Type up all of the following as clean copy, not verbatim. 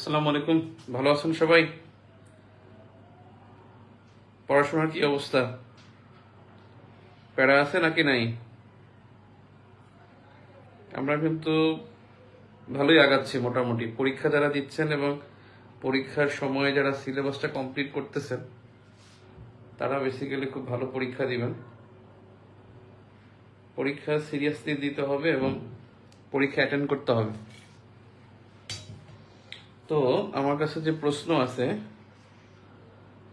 আসসালামু আলাইকুম। ভালো আছেন সবাই? পড়াশোনার কি অবস্থা? প্যারা আছে নাকি নাই? আমরা কিন্তু ভালোই আগাচ্ছি মোটামুটি। পরীক্ষা যারা দিচ্ছেন এবং পরীক্ষার সময়ে যারা সিলেবাসটা কমপ্লিট করতেছেন তারা বেসিক্যালি খুব ভালো পরীক্ষা দিবেন। পরীক্ষা সিরিয়াসলি দিতে হবে এবং পরীক্ষা অ্যাটেন্ড করতে হবে। তো আমার কাছে যে প্রশ্ন আছে,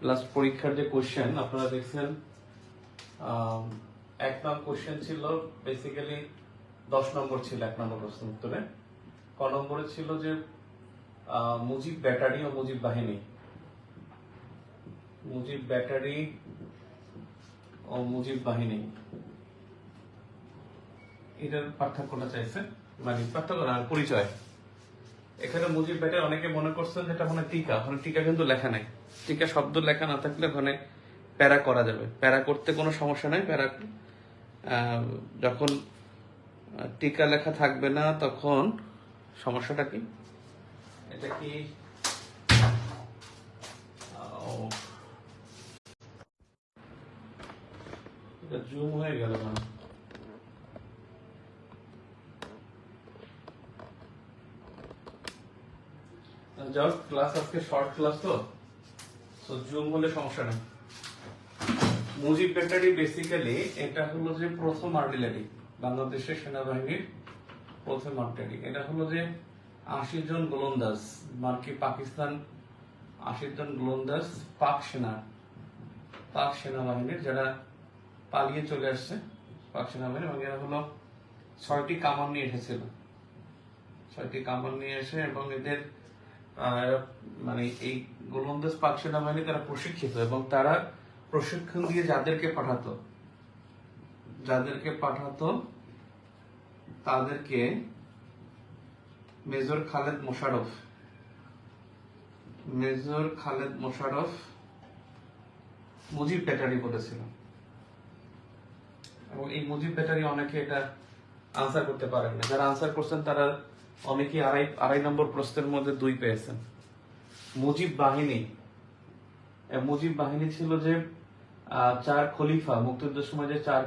লাস্ট পরীক্ষার যে কোশ্চেন আপনারা দেখছেন, এক নম্বর কোশ্চেন ছিল বেসিক্যালি 10 নম্বর ছিল এক নম্বর প্রশ্ন উত্তরে। ক নম্বরে ছিল যে মুজিব ব্যাটারি ও মুজিব বাহিনী, মুজিব ব্যাটারি ও মুজিব বাহিনী এটার পার্থক্যটা চাইছে, মানে পার্থক্য না, পরিচয়। এখানে মুজিব ব্যাটারি অনেকে মনে করছেন যেটা মানে টিকা, ওখানে টিকা কিন্তু লেখা নাই। টিকা শব্দ লেখা না থাকলে ওখানে প্যারা করা যাবে, প্যারা করতে কোনো সমস্যা নাই। প্যারা যখন টিকা লেখা থাকবে না তখন সমস্যাটা কি? এটা কি এটা জুম হয়ে গেল না? জাস্ট ক্লাস আজকে শর্ট ক্লাস, তো জুম হলে সমস্যা নেই। মুজিব ব্যাটারি বেসিক্যালি এটা হলো যে প্রথম আর্টিলারি, বাংলাদেশের সেনাবাহিনীর প্রথম আর্টিলারি। এটা হলো যে 80 জন গোলন্দাজ, মার্কি পাকিস্তান 80 জন গোলন্দাজ পাক সেনাবাহিনীর যারা পালিয়ে চলে আসছে পাক সেনাবাহিনী, এবং এরা হলো 6টি কামান নিয়ে এসেছিল। 6টি কামান নিয়ে এসে এবং এদের মানে এই গোলন্দাজ পাক সেনাবাহিনী তারা প্রশিক্ষিত, এবং তারা প্রশিক্ষণ দিয়ে যাদেরকে পাঠাতো তাদেরকে মেজর খালেদ মোশাররফ মুজিব ব্যাটারি বলেছিল। এবং এই মুজিব ব্যাটারি অনেকে এটা আনসার করতে পারেন না। যারা আনসার করছেন তারা অনেকে আড়াই নম্বর প্রশ্নের মধ্যে 2 পেয়েছেন। মুজিব বাহিনী ছিল যে 4 খলিফা, মুক্তিযুদ্ধের সময় যে 4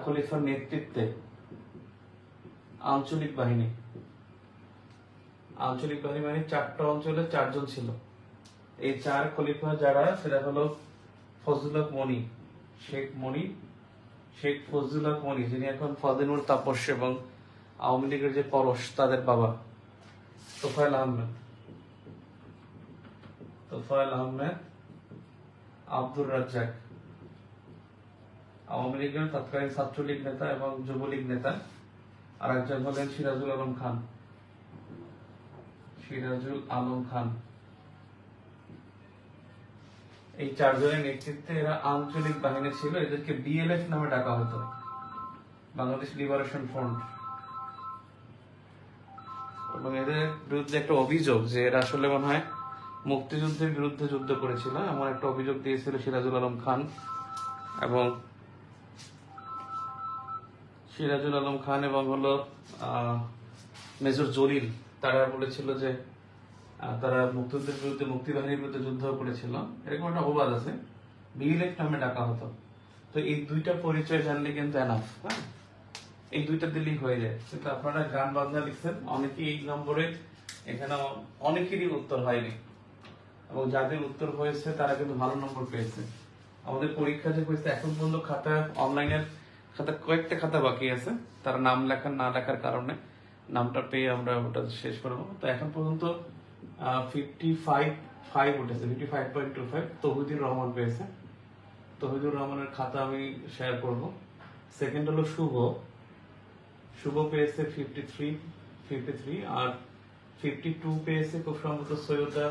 খলিফার নেতৃত্বে আঞ্চলিক বাহিনী মানে 4টা অঞ্চলে 4 জন ছিল। এই 4 খলিফা যারা, সেটা হলো শেখ ফজলুল হক মনি, যিনি এখন ফজলুর তাপস, এবং আওয়ামী লীগের যে পরশ তাদের বাবা তোফায়েল আহমেদ, আব্দুর রাজ্জাক, আওয়ামী লীগের তৎকালীন ছাত্রলীগ নেতা এবং যুবলীগ নেতা। আর একজন হলেন সিরাজুল আলম খান। এই 4 জনের নেতৃত্বে এরা আঞ্চলিক বাহিনী ছিল। এদেরকে বিএলএফ নামে ডাকা হতো, বাংলাদেশ লিবারেশন ফ্রন্ট। এবং এদের বিরুদ্ধে একটা অভিযোগ যে এরা আসলে মনে হয় মুক্তিযুদ্ধের বিরুদ্ধে যুদ্ধ করেছিল, এমন একটা অভিযোগ দিয়েছিল সিরাজুল আলম খান এবং হলো মেজর জলিল। তারা বলেছিল যে তারা মুক্তিযুদ্ধের বিরুদ্ধে, মুক্তিবাহিনীর বিরুদ্ধে যুদ্ধ করেছিল, এরকম একটা অপবাদ আছে। বিএলএফ নামে ডাকা হতো। তো এই 2টা পরিচয় জানলে কিন্তু এনাফ। হ্যাঁ, এই 2টা দিলেই হয়ে যায়। কিন্তু আপনারা গান বাজনা লিখছেন, অনেকেই এই নম্বরে, এখানে অনেকেরই উত্তর হয়নি, এবং যাদের উত্তর হয়েছে তারা কিন্তু ভালো নম্বর পেয়েছে। আমাদের পরীক্ষা যে হয়েছে এখন পর্যন্ত খাতা, অনলাইনের খাতা, কয়েকটা খাতা বাকি আছে। তারা নাম না লেখার কারণে নামটা পেয়ে আমরা ওটা শেষ করবো। তো এখন পর্যন্ত 55 উঠেছে, 55.25 তৌহিদুর রহমান পেয়েছে। তৌহিদুর রহমানের খাতা আমি শেয়ার করব। সেকেন্ড হলো শুভ পেয়েছে 53, আর 52 পেয়েছে খুব সম্ভবত সৈয়দা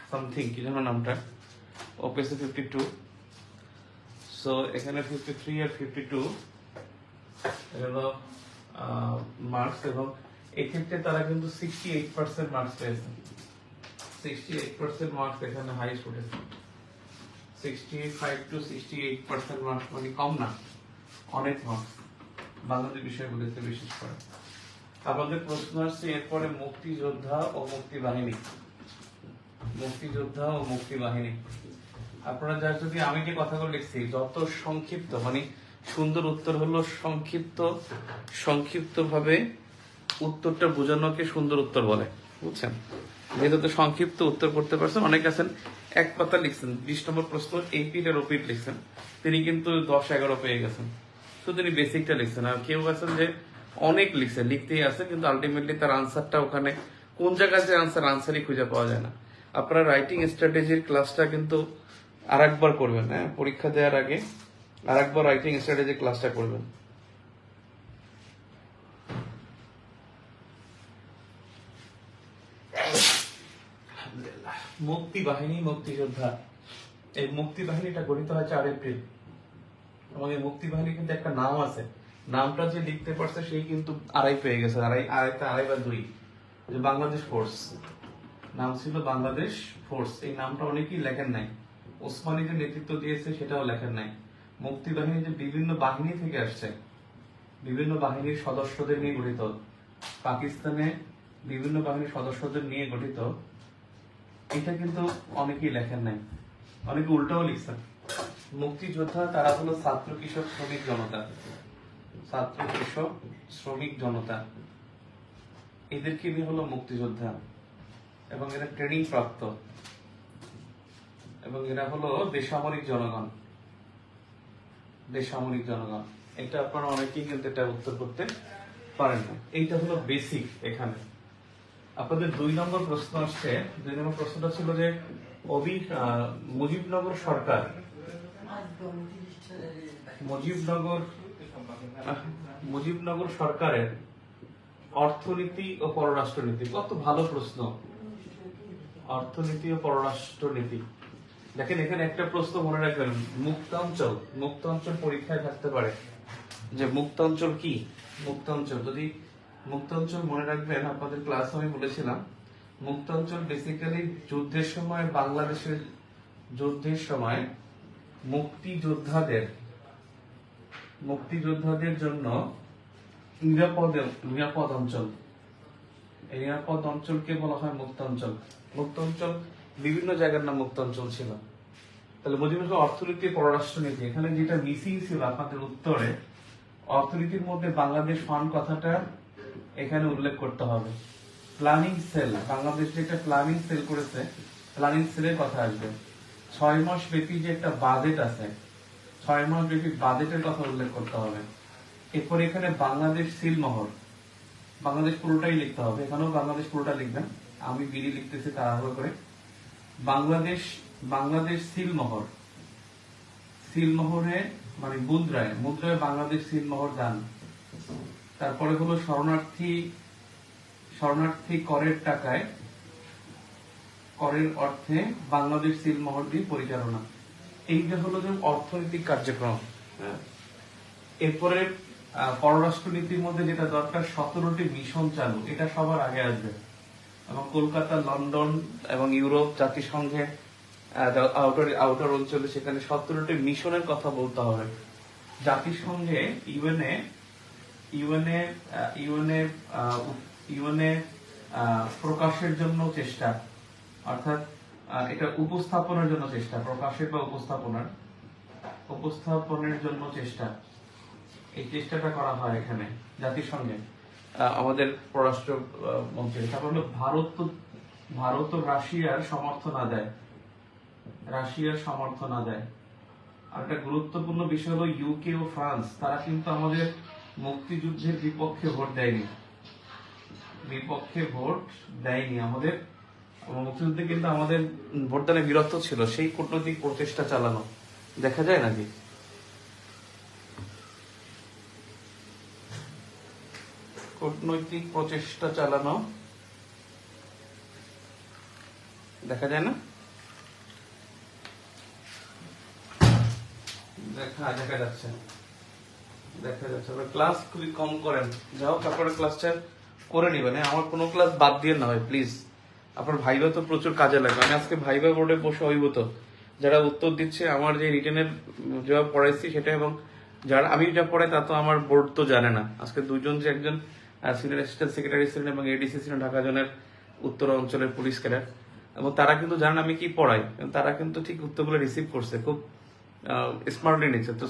সামথিং, কি যেন নামটা, ও পেয়েছে 52। সো এখানে 53 আর 52 হলো মার্কস, এবং এক্ষেত্রে তারা কিন্তু 68% মার্কস পেয়েছে। 68% মার্কস এখানে হাইস্ট উঠেছে। 65 to 68% মার্কস মানে কম না, অনেক মার্কস বাংলাদেশ বিষয়গুলিতে বিশেষ করে। আমাদের প্রশ্ন আসছে এরপরে মুক্তিযোদ্ধা ও মুক্তি বাহিনী। মুক্তিযোদ্ধা ও মুক্তি বাহিনী, আপনারা যা, যদি আমি যে কথাগুলো লিখছি যত সংক্ষিপ্ত, মানে সুন্দর উত্তর হলো সংক্ষিপ্ত ভাবে উত্তরটা বোঝানোকে সুন্দর উত্তর বলে, বুঝছেন? যেহেতু তো সংক্ষিপ্ত উত্তর করতে পারছেন, অনেক আছেন এক পাতা লিখছেন, 20 নম্বর প্রশ্ন এইপিট আর ওপিট লিখছেন, তিনি কিন্তু 10-11 পেয়ে গেছেন, তো তিনি বেসিকটা লিখছেন। আর কেউ আছেন যে অনেক লিখছেন, লিখতেই আছে, কিন্তু আলটিমেটলি তার আনসারটা ওখানে কোন জায়গায় যে আনসারই খুঁজে পাওয়া যায় না। আপনারা রাইটিং স্ট্র্যাটেজির ক্লাসটা কিন্তু আরেকবার করবেন, হ্যাঁ, পরীক্ষা দেওয়ার আগে আরেকবার রাইটিং স্ট্র্যাটেজি ক্লাসটা করবেন। মুক্তি বাহিনী, মুক্তিযোদ্ধা, এই মুক্তি বাহিনীটা গঠিত হয় 4 এপ্রিল এবং এই মুক্তি বাহিনী কিন্তু একটা নাম আছে, নামটা যে লিখতে পারছে সেই কিন্তু আড়াই পেয়ে গেছে, আড়াই বা 2, যে বাংলাদেশ ফোর্স, নাম ছিল বাংলাদেশ ফোর্স। এই নামটা অনেকেই লেখেন নাই, ওসমানী যে নেতৃত্ব দিয়েছে সেটাও লেখেন নাই। মুক্তি বাহিনী যে বিভিন্ন বাহিনী থেকে আসছে, বিভিন্ন বাহিনীর সদস্যদের নিয়ে গঠিত, পাকিস্তানে বিভিন্ন বাহিনীর সদস্যদের নিয়ে গঠিত, এটা কিন্তু অনেকেই লেখেন নাই, অনেকে উল্টাও লিখছেন। মুক্তিযোদ্ধা তারা হলো ছাত্র কৃষক শ্রমিক জনতা, ছাত্র কৃষক শ্রমিক জনতা, এদেরকে নিয়ে হলো মুক্তিযোদ্ধা, এবং এরা ট্রেনিং প্রাপ্ত, এবং এরা হলো বেসামরিক জনগণ, বেসামরিক জনগণ। এটা আপনারা অনেকেই কিন্তু এটা উত্তর করতে পারেন না। এইটা হলো বেসিক। এখানে আপনাদের 2 নম্বর প্রশ্ন আসছে। 2 নম্বর প্রশ্নটা ছিল যে মুজিবনগর সরকার, মুজিবনগর সরকারের অর্থনীতি ও পররাষ্ট্রনীতি। কত ভালো প্রশ্ন, অর্থনীতি ও পররাষ্ট্রনীতি। দেখেন এখানে একটা প্রশ্ন মনে রাখবেন, মুক্তাঞ্চল, মুক্তাঞ্চল পরীক্ষায় থাকতে পারে যে মুক্তাঞ্চল কি। মুক্তাঞ্চল, যদি মুক্তাঞ্চল মনে রাখবেন, আপনাদের ক্লাস আমি বলেছিলাম মুক্তাঞ্চল বেসিক্যালি যুদ্ধের সময়, বাংলাদেশের যুদ্ধের সময় মুক্তিযোদ্ধাদের জন্য নিরাপদ অঞ্চল, এই নিরাপদ অঞ্চলকে বলা হয় মুক্তাঞ্চল। মুক্তাঞ্চল বিভিন্ন জায়গার নাম মুক্তাঞ্চল ছিল। তাহলে মুজিবনগর অর্থনীতি পররাষ্ট্রনীতি, এখানে যেটা মিসিং ছিল আপনাদের উত্তরে, অর্থনীতির মধ্যে বাংলাদেশ ফান্ড কথাটা এখানে উল্লেখ করতে হবে। প্ল্যানিং সেল, বাংলাদেশ যে একটা প্ল্যানিং সেল করেছে, প্ল্যানিং সেলের কথা আসবে। 6 মাস ব্যাপী যে একটা বাজেট আছে, 6 মাস ব্যাপী বাজেটের কথা উল্লেখ করতে হবে। এরপর এখানে বাংলাদেশ সিলমোহর, বাংলাদেশ পুরোটাই লিখতে হবে, এখানেও বাংলাদেশ পুরোটা লিখবেন, আমি বিড়ি লিখতেছি তাড়াহুড়ো করে। বাংলাদেশ সিলমোহর, সিলমোহরে মানে মুদ্রায় বাংলাদেশ সিলমোহর দান। তারপরে হলো শরণার্থী করের টাকায়, করের অর্থে বাংলাদেশ সিলমোহর দিয়ে পরিচালনা। এইটা হলো যে অর্থনৈতিক কার্যক্রম। এরপরে পররাষ্ট্রনীতির মধ্যে যেটা দরকার, 17টি মিশন চালু, এটা সবার আগে আসবে। এবং কলকাতা, লন্ডন এবং ইউরোপ, জাতিসংঘে আউটার অঞ্চলে সেখানে 17টি মিশনের কথা বলতে হবে। জাতিসংঘে ইউএনএ প্রকাশের জন্য চেষ্টা, অর্থাৎ এটা উপস্থাপনের জন্য চেষ্টা, প্রকাশের বা উপস্থাপনের জন্য চেষ্টা, এই চেষ্টাটা করা হয় এখানে জাতিসংঘে আমাদের পররাষ্ট্র মন্ত্রী। তারপর হলো ভারত ও রাশিয়ার সমর্থন আদায়। আর একটা গুরুত্বপূর্ণ বিষয় হলো ইউকে ও ফ্রান্স, তারা কিন্তু আমাদের মুক্তিযুদ্ধের বিপক্ষে ভোট দেয়নি, আমাদের মুক্তিযুদ্ধে কিন্তু আমাদের ভোটদানে বিরত ছিল। সেই কূটনৈতিক প্রচেষ্টা চালানো দেখা যায় নাকি? কূটনৈতিক প্রচেষ্টা চালানো দেখা যায় না? দেখা যাচ্ছে। ক্লাস খুবই কম করেন, যাই হোক আপনারা ক্লাসটা করে নিবেন। আমার কোনো ক্লাস বাদ দিয়ে না হয় প্লিজ। আপনার ভাইবা তো প্রচুর কাজে লাগবে। আমি আজকে ভাইবা বোর্ডে বসে অভিভূত, যারা উত্তর দিচ্ছে আমার যে রিটেনের যেভাবে পড়াইছি সেটা, এবং যারা আমি যা পড়াই তা তো আমার বোর্ড তো জানে না। আজকে 2 জন যে একজন সিনিয়র অ্যাসিস্ট্যান্ট সেক্রেটারি ছিলেন এবং এডিসি ছিলেন ঢাকা জোনের উত্তর অঞ্চলের পুলিশ ক্যাডার। এবং তারা কিন্তু জানেন আমি কি পড়াই, তারা কিন্তু ঠিক উত্তরগুলো রিসিভ করছে, খুব স্মার্টলি নিচ্ছে। তো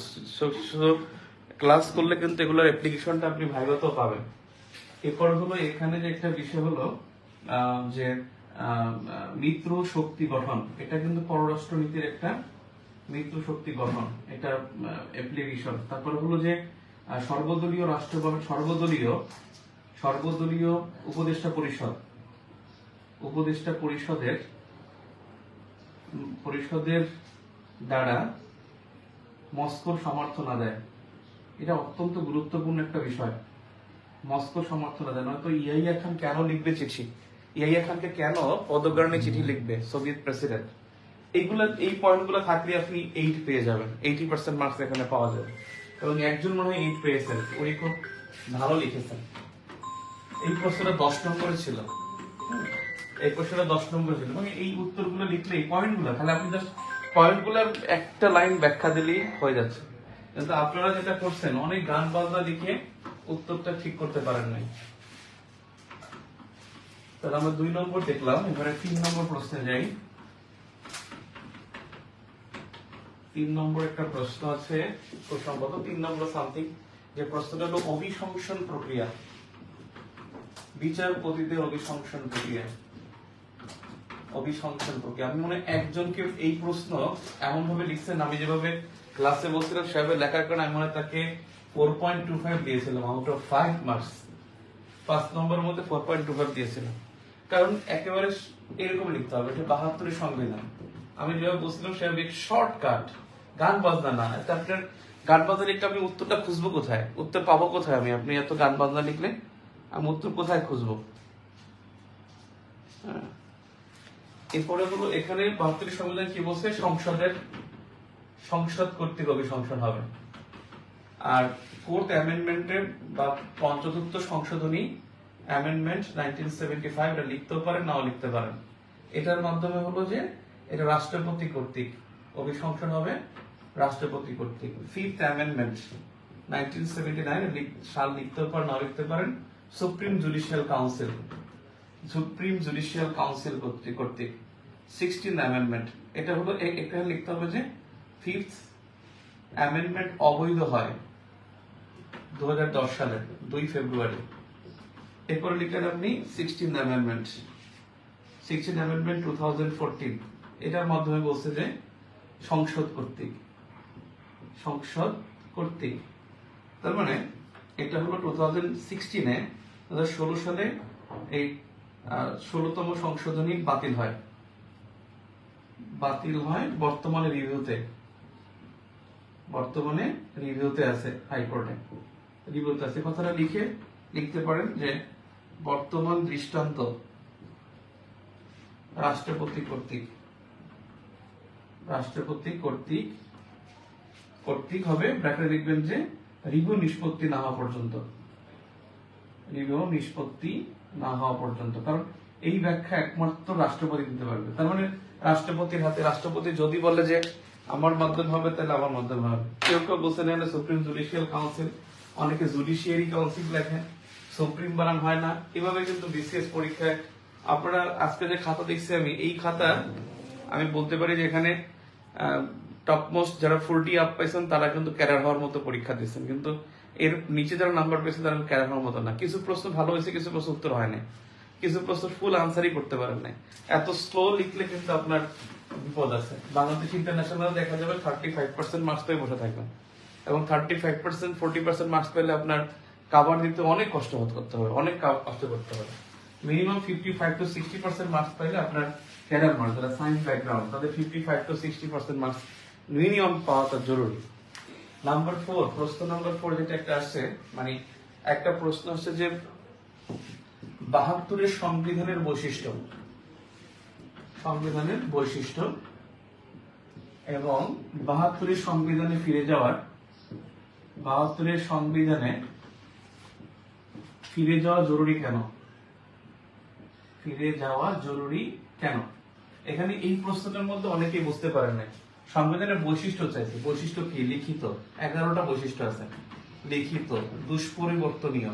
ক্লাস করলে কিন্তু এগুলোর অ্যাপ্লিকেশনটা আপনি ভাইভাতেও পাবেন। এরপর হলো এখানে যে একটা বিষয় হলো যে মিত্র শক্তি গঠন, এটা কিন্তু পররাষ্ট্র নীতির একটা মিত্র শক্তি গঠন, এটা অ্যাপ্লিকেশন। তারপরে হলো যে সর্বদলীয় সর্বদলীয় উপদেষ্টা পরিষদের দ্বারা মস্কোর সমর্থন আদায়, এটা অত্যন্ত গুরুত্বপূর্ণ একটা বিষয়। মস্কো সমর্থন আদায়, নয়তো ইয়াহিয়া খান কেন লিখবে চিঠি, ইয়াহিয়া খানকে কেন পদগ্রহণে চিঠি লিখবে সোভিয়েত প্রেসিডেন্ট, এই পয়েন্টগুলো থাকলে আপনি 8 পেয়ে যাবেন, 80% মার্কস এখানে পাওয়া যাবে। এবং একজন মনে হয় 8 পেয়েছেন, উনি খুব ভালো লিখেছেন। এই প্রশ্নটা 10 নম্বরে ছিল, এই প্রশ্নটা 10 নম্বরে ছিল। মানে এই উত্তরগুলো লিখলে এই পয়েন্টগুলো, তাহলে আপনি জাস্ট পয়েন্টগুলো একটা লাইন ব্যাখ্যা দিলেই হয়ে যাচ্ছে। কিন্তু আপনারা যেটা করছেন, অনেক গান বাজনা লিখে উত্তরটা ঠিক করতে পারেন নাই। তাহলে আমরা 2 নম্বর দেখলাম, এবারে 3 নম্বর প্রশ্নে যাই। 3 নম্বর একটা প্রশ্ন আছে, খুব সম্ভবত 3 নম্বর সামথিং, যে প্রশ্নটা হলো অভিশংসন প্রক্রিয়া, বিচারপতিদের অভিশংসন প্রক্রিয়া। আমি মনে হয় একজনকে এই প্রশ্ন এমন ভাবে লিখছেন, আমি যেভাবে ক্লাসে বলছিলাম সেভাবে লেখার কারণে আমি মনে হয় তাকে 4.25 দিয়েছিলাম আউট অফ 5 মার্কস। 5 নম্বরের মধ্যে 4.25 দিয়েছিলাম, কারণ একেবারে এরকম লিখতে হবে, এটা 72 সংবিধান। আমি যেভাবে বলছিলাম সেভাবে শর্টকাট, গান বাজনা না। আপনার গান বাজনা লিখলে আমি উত্তরটা খুঁজবো কোথায়, উত্তর পাবো কোথায় আমি? আপনি এত গান বাজনা লিখলে আমি উত্তর কোথায় খুঁজবো? এরপরে হলো এখানে 72 সংবিধান কি বলছে, সংসদ কর্তৃক অভিশংসন হবে। আর 4th অ্যামেন্ডমেন্টের বা পঞ্চদুত্ত সংশোধনী অ্যামেন্ডমেন্ট 1975, এটা লিখতেও পারেন নাও লিখতে পারেন। এটার মাধ্যমে হলো যে এটা রাষ্ট্রপতি কর্তৃক অভিশংসন হবে, রাষ্ট্রপতি কর্তৃক। 5th অ্যামেন্ডমেন্ট 1979, সাল লিখতেও পারেন নাও লিখতে পারেন। সুপ্রিম জুডিশিয়াল কাউন্সিল কর্তৃক। 16th অ্যামেন্ডমেন্ট, এটা হলো এখানে লিখতে হবে যে 5th অ্যামেন্ডমেন্ট অবৈধ হয় 2010 সালের 2 ফেব্রুয়ারি। এরপরে লিখলেন আপনি 16th অ্যামেন্ডমেন্ট 2014, এটার মাধ্যমে বলছে যে সংসদ কর্তৃক। তার মানে এটা হলো 2016 সালে এই 16তম সংশোধনী বাতিল হয়, বর্তমানে রিভিউতে আছে, হাইকোর্টে রিভিউতে আছে। কথাটা লিখতে পারেন যে বর্তমান দৃষ্টান্ত রাষ্ট্রপতি কর্তৃক হবে, ব্র্যাকেটে লিখবেন যে রিভিউ নিষ্পত্তি না হওয়া পর্যন্ত, কারণ এই ব্যাখ্যা একমাত্র রাষ্ট্রপতি দিতে পারবে। তার মানে রাষ্ট্রপতির হাতে, রাষ্ট্রপতি যদি বলে যে আমার মাধ্যমে হবে তাহলে আমার মাধ্যমে হবে। কেউ বলছেন এখানে সুপ্রিম জুডিশিয়াল কাউন্সিল, অনেকে জুডিশিয়ারি কাউন্সিল লেখেন, সুপ্রিম বানান হয় না। এভাবে কিন্তু বিসিএস পরীক্ষায় আপনারা আজকে যে খাতা দেখছি আমি, এই খাতা আমি বলতে পারি যে এখানে টপমোস্ট যারা 40 আপ পাইছেন তারা কিন্তু ক্যাডার হওয়ার মতো পরীক্ষা দিচ্ছেন, কিন্তু এর নিচে যারা নাম্বার পেয়েছেন তারা ক্যাডার হওয়ার মতো না। কিছু প্রশ্ন ভালো হয়েছে, কিছু প্রশ্ন উত্তর হয় না, কিছু প্রশ্ন ফুল আনসারই করতে পারেন নাই। এত স্লো লিখলে কিন্তু আপনার বিপদ আছে। বাংলাদেশ ইন্টারন্যাশনাল দেখা যাবে 35% মার্কস পেয়ে বসে থাকবেন, এবং 35% 40% মার্কস পেলে আপনার কাভার দিতে অনেক কষ্ট করতে হবে। মিনিমাম 55 to 60% মার্কস পাইলে আপনার ক্যাডার মার্কস, যারা সায়েন্স ব্যাকগ্রাউন্ড তাদের 55 to 60% মার্কস মিনিমাম পাওয়াটা জরুরি। নাম্বার 4, প্রশ্ন নাম্বার 4 যেটা একটা আসছে, মানে একটা প্রশ্ন আসছে যে 72 সংবিধানের বৈশিষ্ট্য এবং 72 সংবিধানে ফিরে যাওয়া জরুরি কেন? এখানে এই প্রশ্নটার মধ্যে অনেকেই বুঝতে পারেন না। সংবিধানের বৈশিষ্ট্য চাইছে, বৈশিষ্ট্য কি? লিখিত, 11টা বৈশিষ্ট্য আছে। লিখিত, দুষ্পরিবর্তনীয়,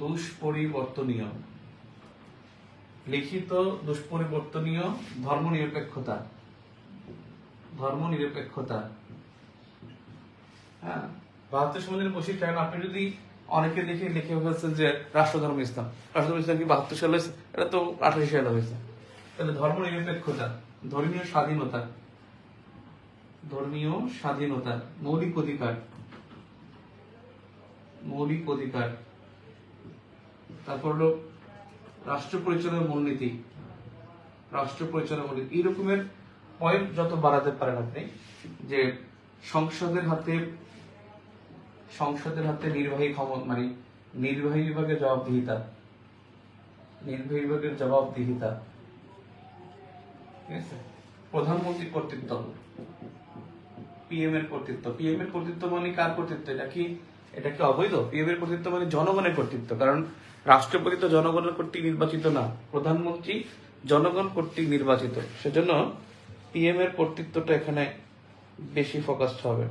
দুষ্পরিবর্তনীয়, লিখিত দুষ্পরিবর্তনীয় ধর্মনিরপেক্ষতা, ধর্মনিরপেক্ষতা। হ্যাঁ, 72 সালের বৈশিষ্ট্য। আপনি যদি অনেকে দেখে লিখে ফেলছেন যে রাষ্ট্রধর্ম ইসলাম, রাষ্ট্রধর্ম ইসলাম কি 72 সালে হয়েছে? এটা তো 88 সালে হয়েছে। তাহলে ধর্মনিরপেক্ষতা, ধর্মীয় স্বাধীনতা, ধর্মীয় স্বাধীনতা, মৌলিক অধিকার, মৌলিক অধিকার। তারপর হলো রাষ্ট্র পরিচালনার মূলনীতি, রাষ্ট্র পরিচালনার মূলনীতি। এই রকমের পয়েন্ট যত বাড়াতে পারেন আপনি, যে সংসদের হাতে নির্বাহী ক্ষমতা, মানে নির্বাহী বিভাগের জবাবদিহিতা, নির্বাহী বিভাগের জবাবদিহিতা, ঠিক আছে। প্রধানমন্ত্রীর কর্তৃত্ব, পিএম এর কর্তৃত্ব। পিএম এর কর্তৃত্ব মানে কার কর্তৃত্ব? এটা কি অবৈধ? পিএম এর কর্তৃত্ব মানে জনগণের কর্তৃত্ব, কারণ রাষ্ট্রপতি তো জনগণের কর্তৃক নির্বাচিত না, প্রধানমন্ত্রী জনগণ কর্তৃক নির্বাচিত। সেজন্য পিএম এর কর্তৃত্বটা এখানে বেশি ফোকাসড হবে।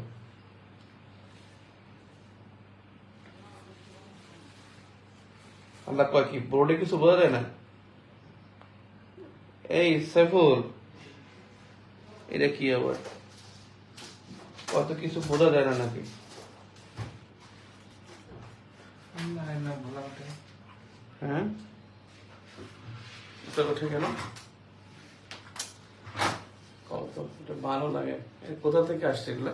আল্লাহ কয় কি, বোর্ডে কিছু বোঝা যায় না? এই সাইফুল, এটা কি আবার কত কিছু বোঝা যায় না নাকি? হ্যাঁ, ওঠে কেন? কত ভালো লাগে। কোথা থেকে আসছে এগুলা?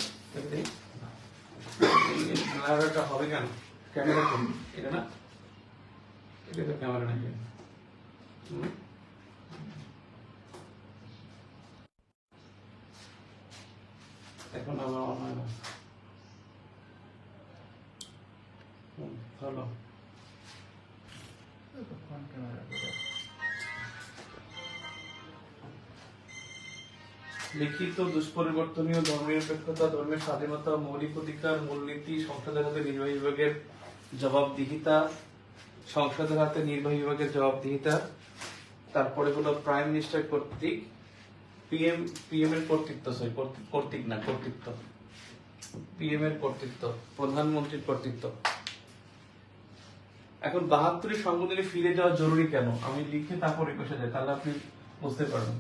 হবে কেন? ক্যামেরা কোন এটা? না, এটা তো ক্যামেরা নাকি? এখন আমার অন হয় না। ভালো লিখিত দুষ্পরিবর্তনীয় ধর্মনিরপেক্ষতা, ধর্মের স্বাধীনতা, মৌলিক অধিকার, মূলনীতি, সংসদের হাতে নির্বাহী বিভাগের জবাবদিহিতা, সংসদের হাতে নির্বাহী বিভাগের জবাবদিহিতা। তারপরে হলো প্রাইম মিনিস্টার কর্তৃক, পিএম এর কর্তৃত্ব, সরি কর্তৃক না, কর্তৃত্ব, পিএম এর কর্তৃত্ব, প্রধানমন্ত্রীর কর্তৃত্ব। এখন 72 সংবিধানে ফিরে যাওয়া জরুরি কেন? আমি লিখে তারপরে বসে যাই, তাহলে আপনি বুঝতে পারবেন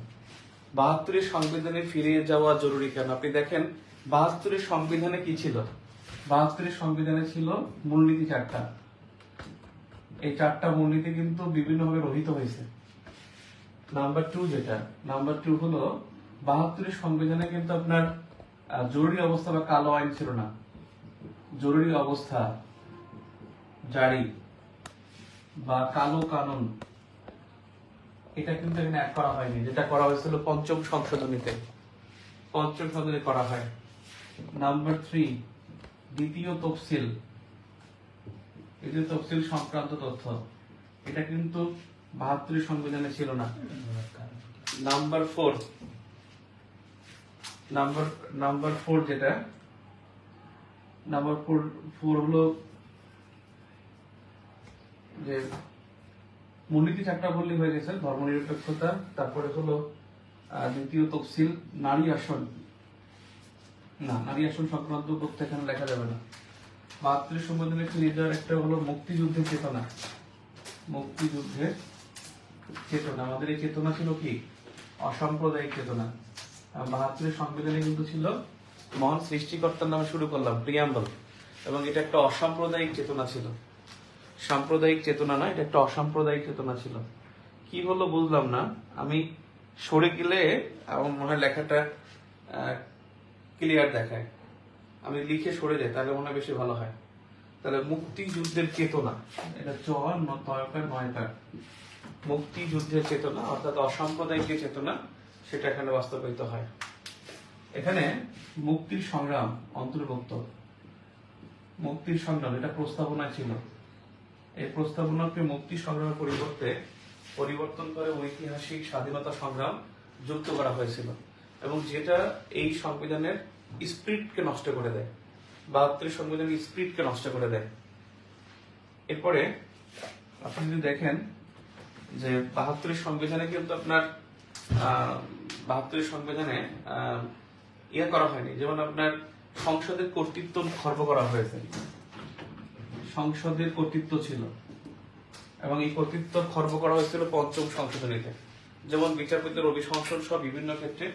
72 সংবিধানে ফিরে যাওয়া জরুরি কেন। আপনি দেখেন 72 সংবিধানে কি ছিল? 72 সংবিধানে ছিল মূলনীতি 4টা। এই 4টা মূলনীতি কিন্তু বিভিন্নভাবে রহিত হয়েছে। নাম্বার 2 যেটা, নাম্বার 2 হলো 72 সংবিধানে কিন্তু আপনার জরুরি অবস্থা বা কালো আইন ছিল না। জরুরি অবস্থা জারি বা কালো কানুন, এটা কিন্তু এখানে অ্যাড করা হয়নি। যেটা করা হয়েছিল পঞ্চম সংশোধনীতে, পঞ্চম সংশোধনী করা হয়। নাম্বার 3 দ্বিতীয় তফসিল, দ্বিতীয় তফসিল সংক্রান্ত তথ্য, এটা কিন্তু 72 সংবিধানে ছিল না। নাম্বার 4, নাম্বার 4 যেটা, নাম্বার 4 হলো যে মূলনীতি 4টা বললে হয়ে গেছে, ধর্মনিরপেক্ষতা, তারপরে হলো দ্বিতীয় তফসিল, নারী আসন, না নারী আসন সংক্রান্ত তথ্য এখানে লেখা যাবে না। 72 সংবিধানে ফিরে যাওয়ার একটা হলো মুক্তিযুদ্ধের চেতনা, মুক্তিযুদ্ধের চেতনা। আমাদের এই চেতনা ছিল কি? অসাম্প্রদায়িক চেতনা। 72 সংবিধানে কিন্তু ছিল মহান সৃষ্টিকর্তার নামে শুরু করলাম, প্রিয়াম্বল, এবং এটা একটা অসাম্প্রদায়িক চেতনা ছিল, সাম্প্রদায়িক চেতনা না, এটা একটা অসাম্প্রদায়িক চেতনা ছিল। কি হলো বুঝলাম না, আমি সরে গেলে আমার মনে হয় লেখাটা ক্লিয়ার দেখায়, আমি লিখে সরে যাই তাহলে মনে হয় বেশি ভালো হয়। তাহলে মুক্তিযুদ্ধের চেতনা, এটা 9 মুক্তিযুদ্ধের চেতনা, অর্থাৎ অসাম্প্রদায়িক যে চেতনা, সেটা এখানে বাস্তবায়িত হয়। এখানে মুক্তির সংগ্রাম অন্তর্ভুক্ত। মুক্তির সংগ্রাম এটা প্রস্তাবনা ছিল। এই প্রস্তাবনাকে মুক্তি সংগ্রামের পরিবর্তে পরিবর্তন করে ঐতিহাসিক স্বাধীনতা সংগ্রাম যুক্ত করা হয়েছিল, এবং যেটা এই সংবিধানের স্পিরিটকে নষ্ট করে দেয়, 72 সংবিধানের স্পিরিটকে নষ্ট করে দেয়। এরপরে আপনি যদি দেখেন যে 72 সংবিধানে কিন্তু আপনার 72 সংবিধানে ইয়ে করা হয়নি, যেমন আপনার সংসদের কর্তৃত্ব খর্ব করা হয়েছে। সংসদের কর্তৃত্ব ছিল, এবং এই কর্তৃত্ব খর্ব করা হয়েছিল পঞ্চম সংশোধনীতে। যেমন বিচারপতি রবি সংসদ সহ বিভিন্ন ক্ষেত্রে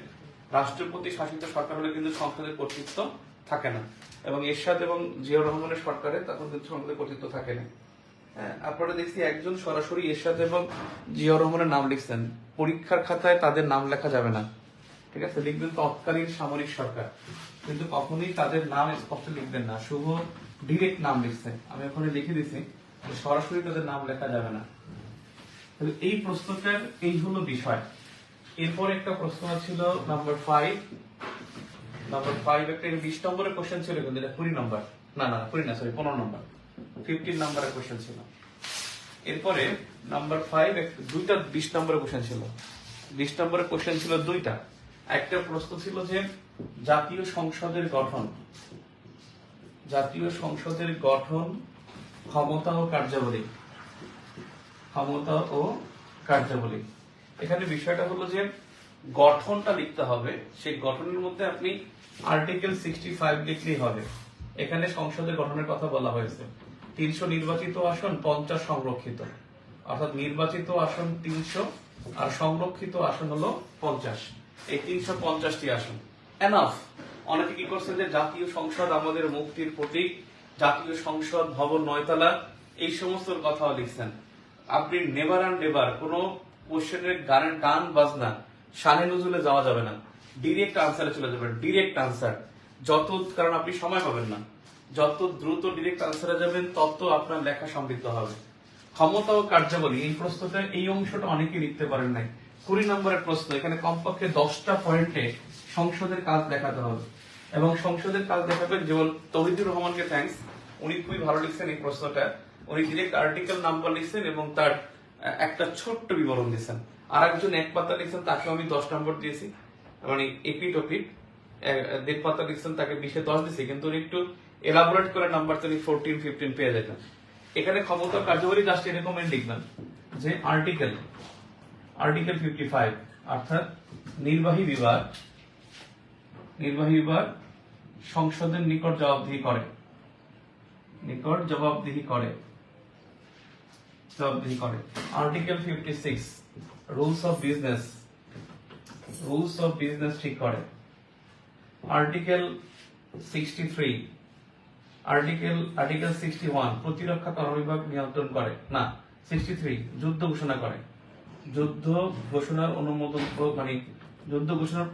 রাষ্ট্রপতি শাসিত সরকার হলে কিন্তু সংসদের কর্তৃত্ব থাকে না, এবং এরশাদ এবং জিয়াউর রহমানের সরকারে তখন কিন্তু সংসদের কর্তৃত্ব থাকে না। হ্যাঁ, আপনারা দেখছি একজন সরাসরি এরশাদ এবং জিয়াউর রহমানের নাম লিখছেন, পরীক্ষার খাতায় তাদের নাম লেখা যাবে না, ঠিক আছে, লিখবেন তৎকালীন সামরিক সরকার, কিন্তু কখনোই তাদের নাম স্পষ্ট লিখবেন না, শুভ ডিরেক্ট নাম লিখছেন। আমি ওখানে লিখে দিছি সরাসরি তাদের নাম লেখা যাবে না। এই প্রশ্নটার এই হলো বিষয়। এরপর একটা প্রশ্ন ছিল নাম্বার 5 একটা 20 নম্বরের কোশ্চেন ছিল, কিন্তু এটা 20 নম্বর না 15 নম্বর 15 নম্বরের কোশ্চেন ছিল। এরপরে নাম্বার 5 দুইটা 20 নম্বরের কোশ্চেন ছিল। 20 নম্বরের কোশ্চেন ছিল দুইটা। একটা প্রশ্ন ছিল যে জাতীয় সংসদের গঠন, ক্ষমতা ও কার্যাবলী। এখানে বিষয়টা হলো যে গঠনটা লিখতে হবে, সেই গঠনের মধ্যে আপনি আর্টিকেল 65 লিখলেই হবে। এখানে সংসদের গঠনের কথা বলা হয়েছে, 300 নির্বাচিত আসন, 50 সংরক্ষিত, অর্থাৎ নির্বাচিত আসন 300 আর সংরক্ষিত আসন হলো 50। এই 350টি আসন এনাফ। অনেকে কি করছেন যে জাতীয় সংসদ আমাদের মুক্তির প্রতীক, জাতীয় সংসদ ভবন 9 তলা, এই সমস্ত কথাও লিখছেন। আপনি নেভার অ্যান্ড নেভার কোনো কোশ্চেনের গান বাজনা শানে নজরুলে যাওয়া যাবে না, ডিরেক্ট আনসারে চলে যাবেন, ডিরেক্ট আনসার। কারণ আপনি সময় পাবেন না, যত দ্রুত ডিরেক্ট আনসারে যাবেন তত আপনার লেখা সমৃদ্ধ হবে। ক্ষমতা ও কার্যাবলী, এই প্রশ্নটা এই অংশটা অনেকে লিখতে পারেন নাই। 20 নম্বরের প্রশ্ন, এখানে কমপক্ষে 10টা পয়েন্টে সংসদের কাজ দেখাতে হবে, এবং সংসদের কাজ দেখাবেন। যেমন তৌহিদুর রহমানকে থ্যাঙ্কস, উনি খুবই ভালো লিখছেন এই প্রশ্নটা। উনি ডিরেক্ট আর্টিকেল নাম্বার লিখছেন এবং তার একটা ছোট্ট বিবরণ দিয়েছেন। আর একজন 1 পাতা লিখছেন, তাকে আমি 10 নম্বর দিয়েছি, মানে এপিট ওপিট 1.5 পাতা লিখছেন, তাকে 20-এ 10 দিয়েছি, কিন্তু উনি একটু এলাবোরেট করে নাম্বার তিনি 14-15 পেয়ে যেতেন। এখানে ক্ষমতা কার্যকরী জাস্ট এরকম লিখবেন যে আর্টিকেল 55, অর্থাৎ নির্বাহী বিভাগ সংসদের নিকট জবাবদিহি করে। আর্টিকেল 56 রুলস অফ বিজনেস ঠিক করে। আর্টিকেল 61 প্রতিরক্ষা কর্মবিভাগ নিয়ন্ত্রণ করে না। 63 যুদ্ধ ঘোষণা করে, যুদ্ধ ঘোষণার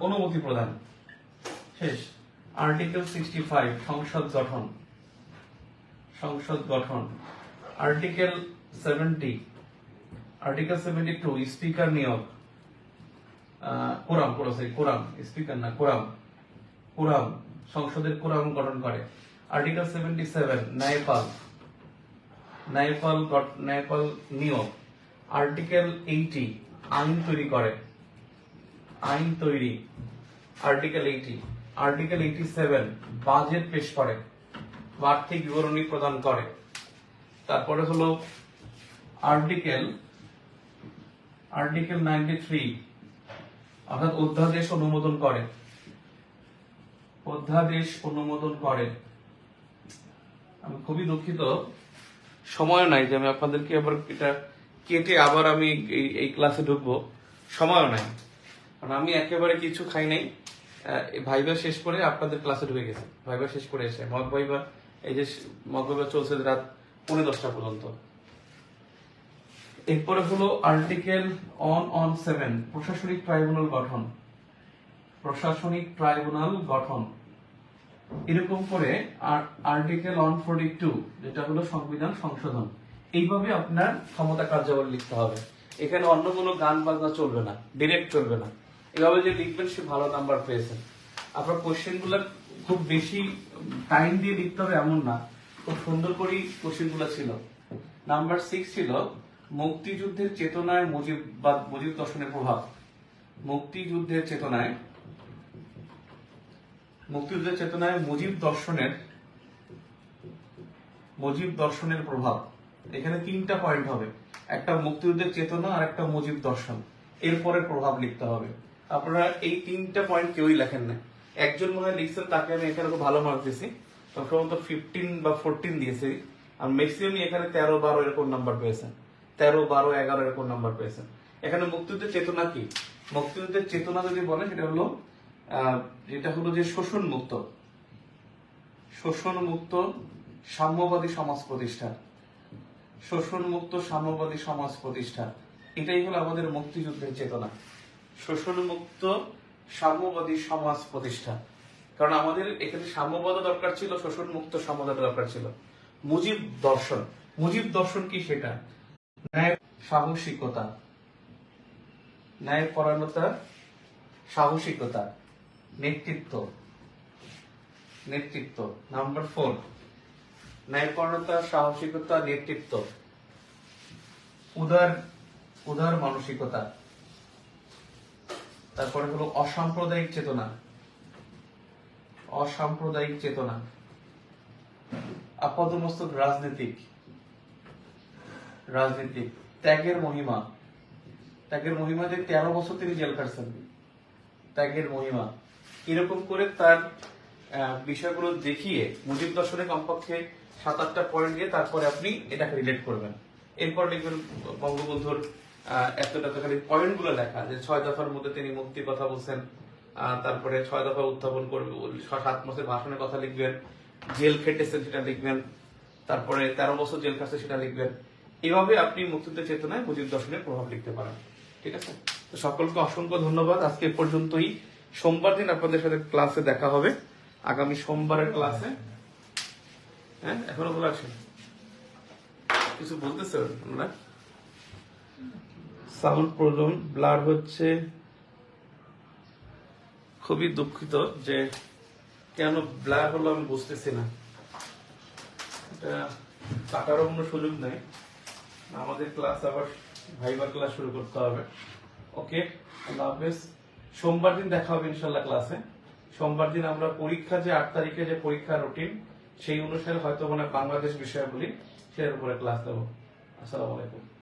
অনুমতি প্রদান। শেষ। আর্টিকেল 65 সংসদ গঠন। আর্টিকেল 72 স্পিকার নিয়োগ, কোরাম সংসদের কোরাম গঠন করে। আর্টিকেল 77 ন্যায়পাল নিয়োগ। আর্টিকেল 80 আইন তৈরি। আর্টিকেল 87 বাজেট পেশ করে, আর্থিক বিবরণী প্রদান করে। তারপরে হলো আর্টিকেল 93 অর্থাৎ অধ্যাদেশ অনুমোদন করে। আমি খুবই দুঃখিত, সময় নাই যে আমি আপনাদেরকে আবার এটা কেটে আবার আমি এই ক্লাসে ঢুকবো, সময় নাই, কারণ আমি একেবারে কিছু খাই নাই। ভাইবা শেষ করে আপনাদের ক্লাসে ঢুকে গেছে, ভাইবা শেষ করে এসে মক ভাইবা চলছে রাত 10:45 পর্যন্ত। এরপরে হলো আর্টিকেল অন 7 প্রশাসনিক ট্রাইব্যুনাল গঠন। এরকম করে আর্টিকেল অন 42 যেটা হলো সংবিধান সংশোধন। এইভাবে আপনার ক্ষমতা কার্যাবলী লিখতে হবে। এখানে অন্য কোনো গান বাজনা চলবে না, ডিরেক্ট চলবে না। এভাবে যে লিখবেন সে ভালো নাম্বার পেয়েছেন। আপনার কোশ্চেন গুলা খুব বেশি টাইম দিয়ে লিখতে হবে এমন না, খুব সুন্দর করেই কোশ্চেন গুলা ছিল। নাম্বার 6 ছিল মুক্তিযুদ্ধের চেতনায় মুজিব দর্শনের প্রভাব। মুক্তিযুদ্ধের চেতনায় মুজিব দর্শনের প্রভাব। এখানে 3টা পয়েন্ট হবে, একটা মুক্তিযুদ্ধের চেতনা আর একটা মুজিব দর্শন, এরপরে প্রভাব লিখতে হবে। আপনারা এই 3টা পয়েন্ট কেউই লেখেন না। একজন মনে হয় লিখছেন, তাকে আমি এখানে খুব ভালো মার্ক দিয়েছি, সম্ভবত 15 বা 14 দিয়েছি, আর ম্যাক্সিমাম এখানে 13-12 এরকম নাম্বার পেয়েছেন। 13, 12, 11 এরকম নাম্বার পেয়েছেন। এখানে মুক্তিযুদ্ধের চেতনা কি? মুক্তিযুদ্ধের চেতনা যদি বলে সেটা হলো যে শোষণ মুক্ত সাম্যবাদী সমাজ প্রতিষ্ঠা, শোষণ মুক্ত সাম্যবাদী সমাজ প্রতিষ্ঠা, এটাই হলো আমাদের মুক্তিযুদ্ধের চেতনা। শোষণ মুক্ত সাম্যবাদী সমাজ প্রতিষ্ঠা, কারণ আমাদের এখানে সাম্যবাদ দরকার ছিল, শোষণ মুক্ত সমাজ দরকার ছিল। মুজিব দর্শন কি? সেটা ন্যায়, সাহসিকতা, ন্যায়পরায়ণতা, সাহসিকতা, নেতৃত্ব। নাম্বার 4, ন্যায়পরায়ণতা, সাহসিকতা, নেতৃত্ব। উদার মানসিকতা। তারপরে হলো অসাম্প্রদায়িক চেতনা, আপাদমস্তক রাজনীতিক, ত্যাগের মহিমা যে 13 বছর তিনি জেল কাটছেন, ত্যাগের মহিমা, এরকম করে তার বিষয়গুলো দেখিয়ে মুজিব দর্শনে কমপক্ষে 7-8টা পয়েন্ট দিয়ে তারপরে আপনি এটাকে রিলেট করবেন। এরপর লিখবেন বঙ্গবন্ধুর এতটা খালি পয়েন্ট গুলো লেখা, যে 6 দফার মধ্যে তিনি মুক্তির কথা বলছেন, তারপরে 6 দফা উত্থাপন করবে, 7 মাসের ভাষণের কথা লিখবেন, জেল খেটেছেন সেটা লিখবেন, তারপরে 13 বছর জেল কাটছে সেটা লিখবেন। এভাবে আপনি মুক্তিযুদ্ধের চেতনায় মুজিব দর্শনের প্রভাব লিখতে পারেন। ঠিক আছে, তো সকলকে অসংখ্য ধন্যবাদ। আজকে পর্যন্তই। সোমবার দিন আপনাদের সাথে ক্লাসে দেখা হবে, আগামী সোমবারের ক্লাসে। হ্যাঁ, এখনো বলে আসেন, কিছু বলতেছে আমরা? সাউন্ড প্রবলেম, ব্লার হচ্ছে, খুবই দুঃখিত যে কেন ব্লার হলো আমি বুঝতেছি না। এটা কাটারও কোনো সুযোগ নেই, আমাদের ক্লাস আবার ভাইবার ক্লাস শুরু করতে হবে। ওকে, আল্লাহ হাফেজ। সোমবার দিন দেখা হবে ইনশাল্লাহ ক্লাসে। সোমবার দিন আমরা পরীক্ষা যে 8 তারিখে যে পরীক্ষা রুটিন, সেই অনুসারে হয়তো বাংলাদেশ বিষয়াবলী সেটার উপরে ক্লাস দেবো। আসসালামু আলাইকুম।